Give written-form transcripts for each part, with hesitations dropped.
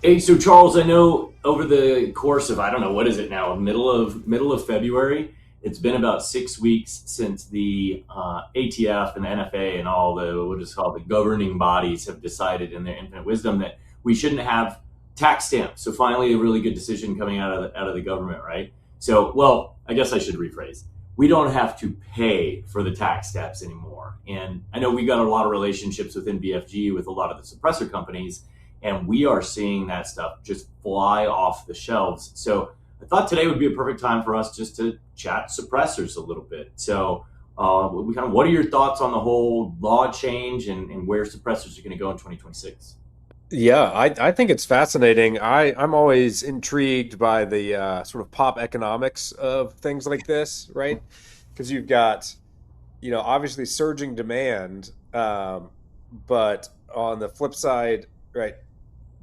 Hey, so Charles, I know over the course of I don't know what is it now, middle of February, it's been about 6 weeks since the ATF and the NFA and all the what is called the governing bodies have decided in their infinite wisdom that we shouldn't have tax stamps. So finally, a really good decision coming out of the government, right? So, well, I guess I should rephrase. We don't have to pay for the tax stamps anymore. And I know we got a lot of relationships within BFG with a lot of the suppressor companies, and we are seeing that stuff just fly off the shelves. So I thought today would be a perfect time for us just to chat suppressors a little bit. So, what are your thoughts on the whole law change and where suppressors are going to go in 2026? Yeah, I think it's fascinating. I'm always intrigued by the sort of pop economics of things like this, right? Because you've got, obviously surging demand, but on the flip side, right,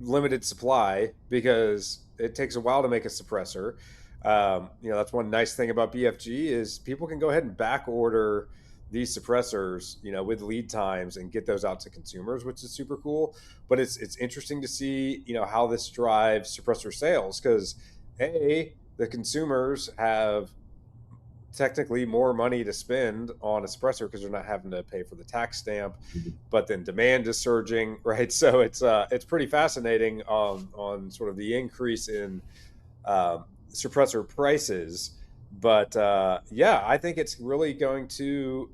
limited supply because it takes a while to make a suppressor. That's one nice thing about BFG is people can go ahead and back order these suppressors, with lead times and get those out to consumers, which is super cool. But it's interesting to see, how this drives suppressor sales because the consumers have technically more money to spend on a suppressor because they're not having to pay for the tax stamp, but then demand is surging, right? So it's pretty fascinating on sort of the increase in suppressor prices. But yeah, I think it's really going to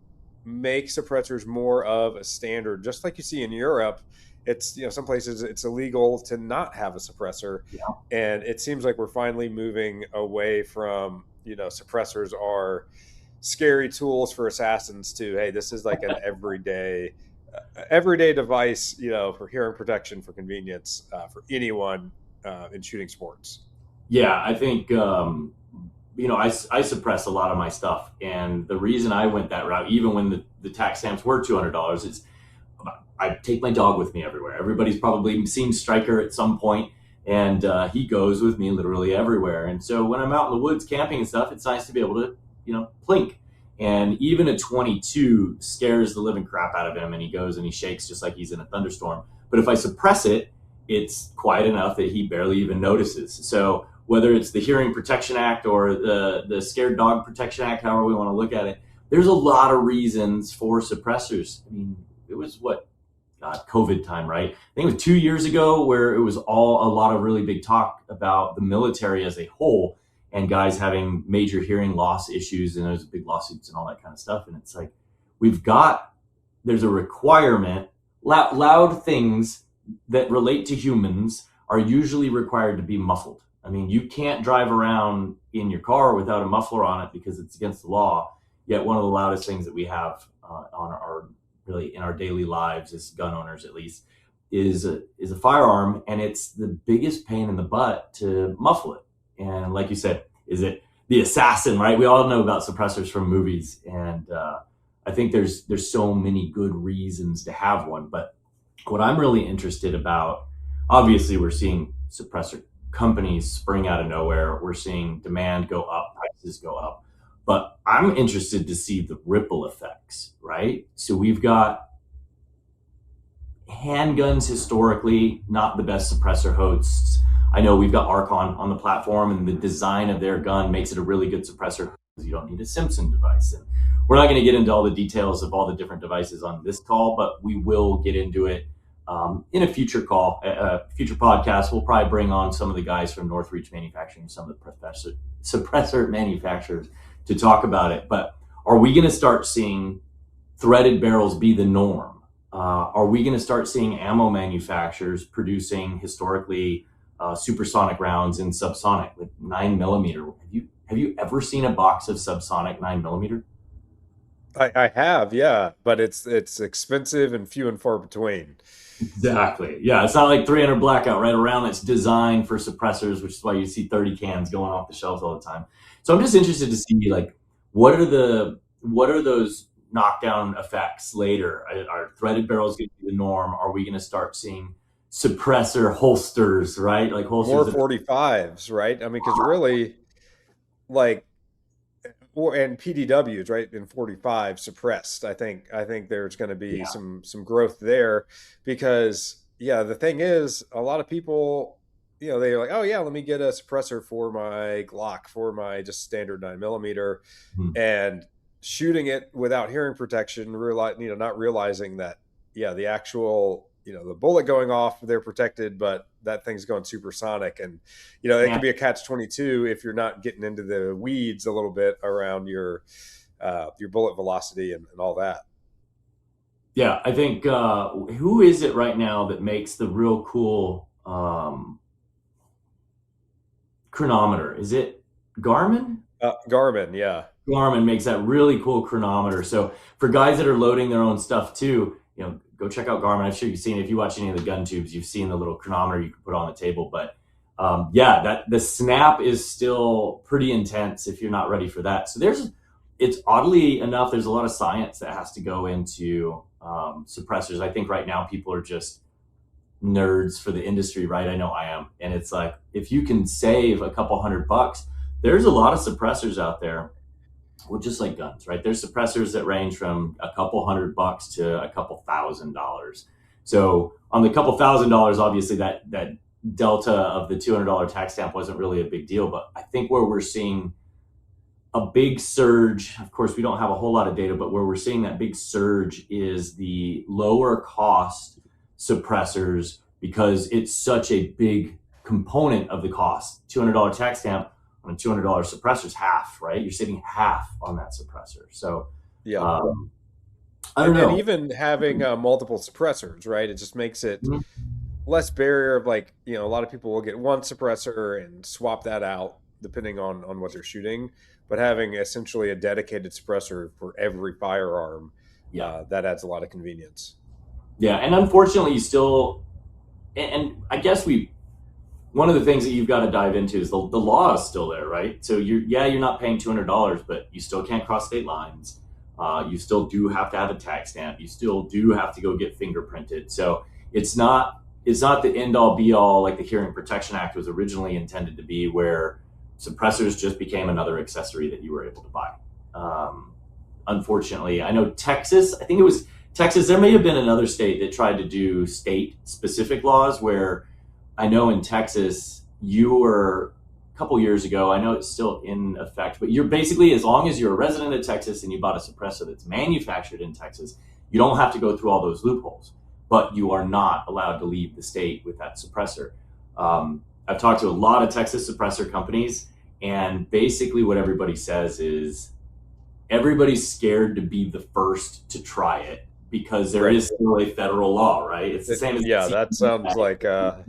make suppressors more of a standard, just like you see in Europe. It's some places it's illegal to not have a suppressor, Yeah. and it seems like we're finally moving away from suppressors are scary tools for assassins to hey, this is like an everyday device, for hearing protection, for convenience, for anyone in shooting sports. Yeah, I think I suppress a lot of my stuff, and the reason I went that route, even when the tax stamps were $200, is I take my dog with me everywhere. Everybody's probably seen Striker at some point, and he goes with me literally everywhere. And so when I'm out in the woods camping and stuff, it's nice to be able to, plink. And even a 22 scares the living crap out of him, and he goes and he shakes just like he's in a thunderstorm. But if I suppress it, it's quiet enough that he barely even notices. So whether it's the Hearing Protection Act or the Scared Dog Protection Act, however we want to look at it, there's a lot of reasons for suppressors. I mean, it was what COVID time, right? I think it was 2 years ago where it was all a lot of really big talk about the military as a whole and guys having major hearing loss issues, and there's big lawsuits and all that kind of stuff. And it's like we've got there's a requirement. Loud things that relate to humans are usually required to be muffled. I mean, you can't drive around in your car without a muffler on it because it's against the law. Yet one of the loudest things that we have on our really in our daily lives as gun owners, at least, is a firearm, and it's the biggest pain in the butt to muffle it. And like you said, is it the assassin? Right? We all know about suppressors from movies, and I think there's so many good reasons to have one. But what I'm really interested about, obviously, we're seeing suppressor companies spring out of nowhere. We're seeing demand go up, prices go up. But I'm interested to see the ripple effects, right? So we've got handguns historically not the best suppressor hosts. I know we've got Archon on the platform, and the design of their gun makes it a really good suppressor because you don't need a Simpson device. And we're not going to get into all the details of all the different devices on this call, but we will get into it in a future call, a future podcast. We'll probably bring on some of the guys from Northreach Manufacturing, some of the suppressor manufacturers to talk about it. But are we going to start seeing threaded barrels be the norm? Are we going to start seeing ammo manufacturers producing historically supersonic rounds in subsonic with 9 millimeter? Have you ever seen a box of subsonic 9 millimeter? I have, yeah, but it's expensive and few and far between. Exactly. Yeah, it's not like 300 blackout right around that's designed for suppressors, which is why you see 30 cans going off the shelves all the time. So I'm just interested to see like what are those knockdown effects later? Are threaded barrels going to be the norm? Are we going to start seeing suppressor holsters, right? Like holsters More that 45s, right? I mean, because really, like, and PDWs, right, in 45 suppressed. I think there's going to be yeah, some growth there because yeah, the thing is, a lot of people. they're like, oh yeah, let me get a suppressor for my Glock, for my just standard 9mm, Mhm. and shooting it without hearing protection, not realizing that, yeah, the actual, the bullet going off, they're protected, but that thing's going supersonic. And, it Yeah, can be a catch-22 if you're not getting into the weeds a little bit around your bullet velocity and all that. yeah. I think who is it right now that makes the real cool chronometer? Is it Garmin? Garmin, yeah. Garmin makes that really cool chronometer. So for guys that are loading their own stuff too, go check out Garmin. I'm sure you've seen, if you watch any of the gun tubes, you've seen the little chronometer you can put on the table. But yeah, that the snap is still pretty intense if you're not ready for that. So it's oddly enough, there's a lot of science that has to go into suppressors. I think right now people are just nerds for the industry, right? I know I am. And it's like, if you can save a couple $100, there's a lot of suppressors out there. Well, just like guns, right? There's suppressors that range from a couple $100 to a couple $1,000. So on the couple $1,000, obviously that delta of the $200 tax stamp wasn't really a big deal. But I think where we're seeing a big surge, of course, we don't have a whole lot of data, but where we're seeing that big surge is the lower cost suppressors, because it's such a big component of the cost. $200 tax stamp on a $200 suppressor is half, right? You're saving half on that suppressor. So Yeah. um, I don't And know. even having multiple suppressors, right? It just makes it Mhm. less barrier of, like, a lot of people will get one suppressor and swap that out depending on what they're shooting, but having essentially a dedicated suppressor for every firearm, Yeah. that adds a lot of convenience. Yeah. And unfortunately, you still, and I guess one of the things that you've got to dive into is the law is still there, right? So you're not paying $200, but you still can't cross state lines. You still do have to have a tax stamp. You still do have to go get fingerprinted. So it's not the end all be all like the Hearing Protection Act was originally intended to be, where suppressors just became another accessory that you were able to buy. Um, Unfortunately, I know Texas. I think it was Texas. There may have been another state that tried to do state specific laws where I know in Texas, you were a couple years ago, I know it's still in effect, but you're basically, as long as you're a resident of Texas and you bought a suppressor that's manufactured in Texas, you don't have to go through all those loopholes, but you are not allowed to leave the state with that suppressor. I've talked to a lot of Texas suppressor companies, and basically what everybody says is everybody's scared to be the first to try it because there Right. is still a federal law, right? It's the same as Yeah, the that CBD sounds like guys.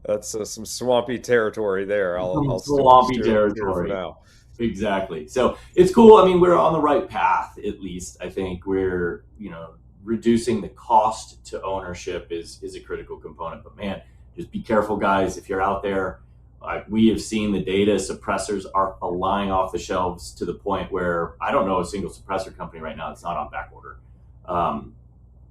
that's some swampy territory there. I'll Swampy steer for territory. now. Exactly. So it's cool. I mean, we're on the right path, at least. I think we're, reducing the cost to ownership is a critical component. But man, just be careful, guys. If you're out there, we have seen the data, suppressors are flying off the shelves to the point where I don't know a single suppressor company right now that's not on back order. Um,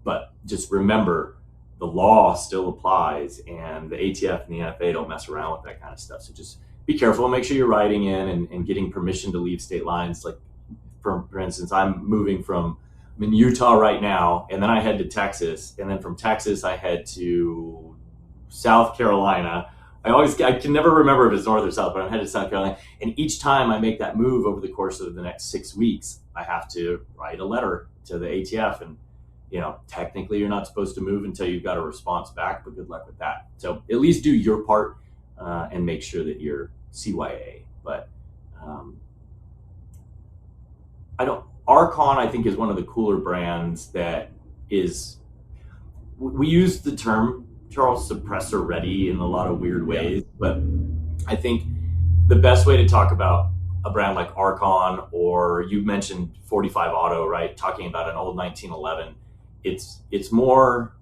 but just remember, the law still applies, and the ATF and the NFA don't mess around with that kind of stuff. So just be careful. Make sure you're writing in and getting permission to leave state lines. Like, for instance, I'm in Utah right now, and then I head to Texas, and then from Texas I head to South Carolina. I can never remember if it's north or south, but I'm headed to South Carolina. And each time I make that move over the course of the next 6 weeks, I have to write a letter to the ATF. And technically you're not supposed to move until you've got a response back, but good luck with that. So at least do your part and make sure that you're CYA. But I don't. Archon, I think, is one of the cooler brands that is. We use the term Charles suppressor ready in a lot of weird Yeah. ways, but I think the best way to talk about a brand like Archon, or you mentioned 45 Auto, right? Talking about an old 1911, it's more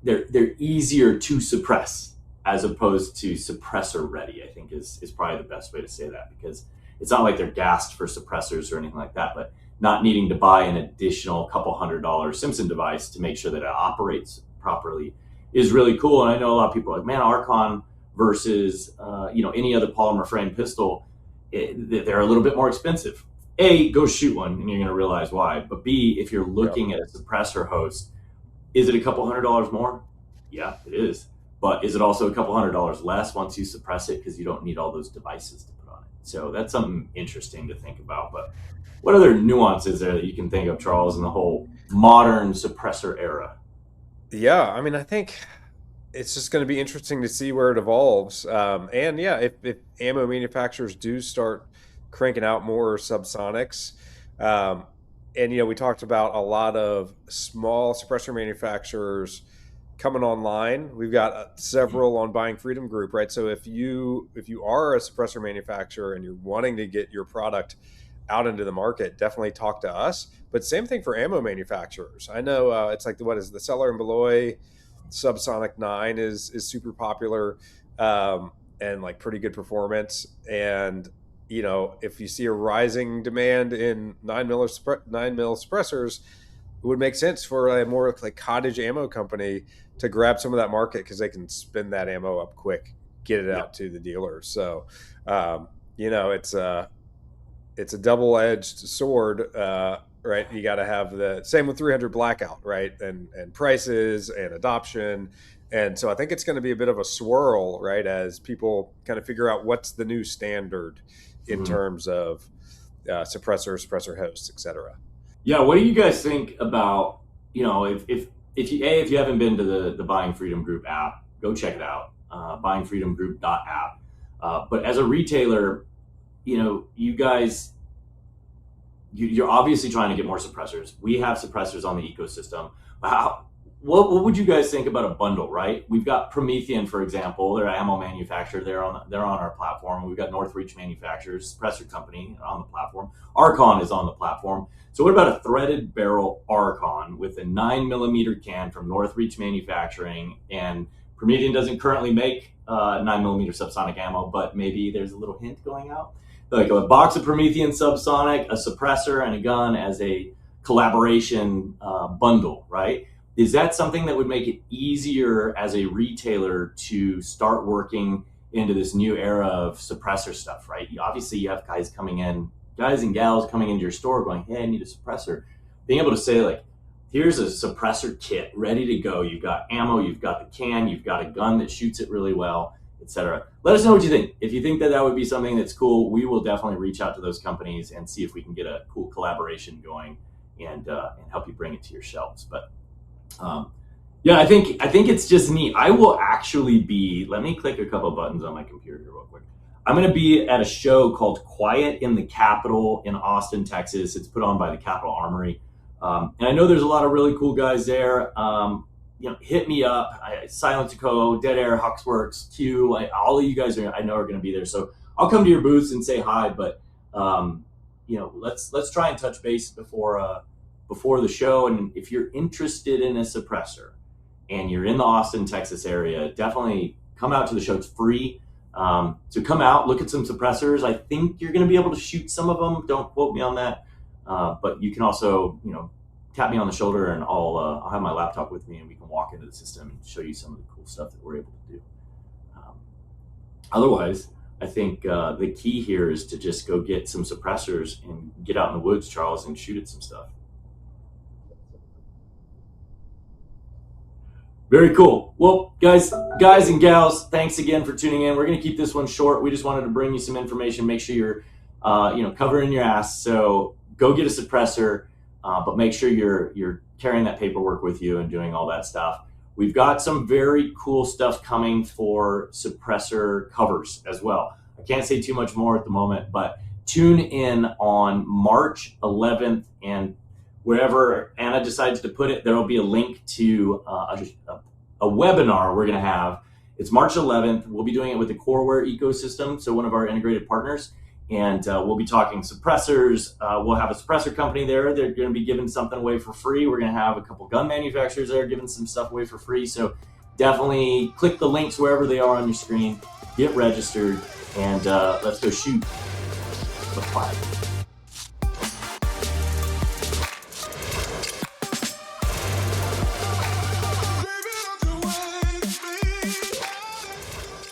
they're easier to suppress as opposed to suppressor ready. I think is probably the best way to say that, because it's not like they're gassed for suppressors or anything like that, but not needing to buy an additional couple $100 Simpson device to make sure that it operates properly is really cool. And I know a lot of people are like, man, Archon versus any other polymer frame pistol, they're a little bit more expensive. A, go shoot one and you're going to realize why. But B, if you're Yep. looking at a suppressor host, is it a couple $100 more? Yeah, it is. but is it also a couple $100 less once you suppress it because you don't need all those devices to put on it? So that's something interesting to think about. But what other nuances there that you can think of, Charles, in the whole modern suppressor era? Yeah, I mean, I think it's just going to be interesting to see where it evolves. And yeah, if ammo manufacturers do start cranking out more subsonics, um, and we talked about a lot of small suppressor manufacturers coming online. We've got several on Buying Freedom Group, right? So if you are a suppressor manufacturer and you're wanting to get your product out into the market, definitely talk to us. But same thing for ammo manufacturers. I know it's like what is the Seller and Beloy Subsonic 9 is super popular, and like pretty good performance. And if you see a rising demand in 9 mil suppressors, it would make sense for a more like cottage ammo company to grab some of that market because they can spin that ammo up quick, get it Yeah. out to the dealers. So it's a double-edged sword, right? You got to have the same with 300 blackout, right? And prices and adoption. And so I think it's going to be a bit of a swirl, right? As people kind of figure out what's the new standard in Mhm. terms of suppressor hosts, etc. Yeah, what do you guys think about, if you haven't been to the Buying Freedom Group app, go check it out, buyingfreedomgroup.app. But as a retailer, you guys, you're obviously trying to get more suppressors. We have suppressors on the ecosystem. What would you guys think about a bundle, right? We've got Promethean, for example. They're an ammo manufacturer. They're on our platform. We've got Northreach Manufacturers, suppressor company, on the platform. Archon is on the platform. So what about a threaded barrel Archon with a 9 millimeter can from Northreach Manufacturing? And Promethean doesn't currently make 9 millimeter subsonic ammo, but maybe there's a little hint going out. Like a box of Promethean subsonic, a suppressor, and a gun as a collaboration bundle, right? Is that something that would make it easier as a retailer to start working into this new era of suppressor stuff, right? Obviously, you have guys and gals coming into your store going, hey, I need a suppressor. Being able to say, like, here's a suppressor kit ready to go. You've got ammo, you've got the can, you've got a gun that shoots it really well, etc. Let us know what you think. If you think that would be something that's cool, we will definitely reach out to those companies and see if we can get a cool collaboration going and help you bring it to your shelves. But yeah, I think it's just neat. I will actually be. Let me click a couple buttons on my computer here real quick. I'm going to be at a show called Quiet in the Capitol in Austin, Texas. It's put on by the Capitol Armory, and I know there's a lot of really cool guys there. Hit me up. Silent to Co, Dead Air, Huxworks, Q. All of you guys I know are going to be there. So I'll come to your booths and say hi. But let's try and touch base before the show. And if you're interested in a suppressor and you're in the Austin, Texas area, definitely come out to the show. It's free. So come out, look at some suppressors. I think you're going to be able to shoot some of them. Don't quote me on that. But you can also, tap me on the shoulder and I'll have my laptop with me and we can walk into the system and show you some of the cool stuff that we're able to do. Otherwise, I think the key here is to just go get some suppressors and get out in the woods, Charles, and shoot at some stuff. Very cool. Well, guys and gals, thanks again for tuning in. We're going to keep this one short. We just wanted to bring you some information, make sure you're, covering your ass. So go get a suppressor, but make sure you're carrying that paperwork with you and doing all that stuff. We've got some very cool stuff coming for suppressor covers as well. I can't say too much more at the moment, but tune in on March 11th, and wherever Anna decides to put it, there will be a link to a webinar we're going to have. It's March 11th. We'll be doing it with the Coreware ecosystem, so one of our integrated partners. And we'll be talking suppressors. We'll have a suppressor company there. They're going to be giving something away for free. We're going to have a couple gun manufacturers there giving some stuff away for free. So definitely click the links wherever they are on your screen, get registered, and let's go shoot the flag.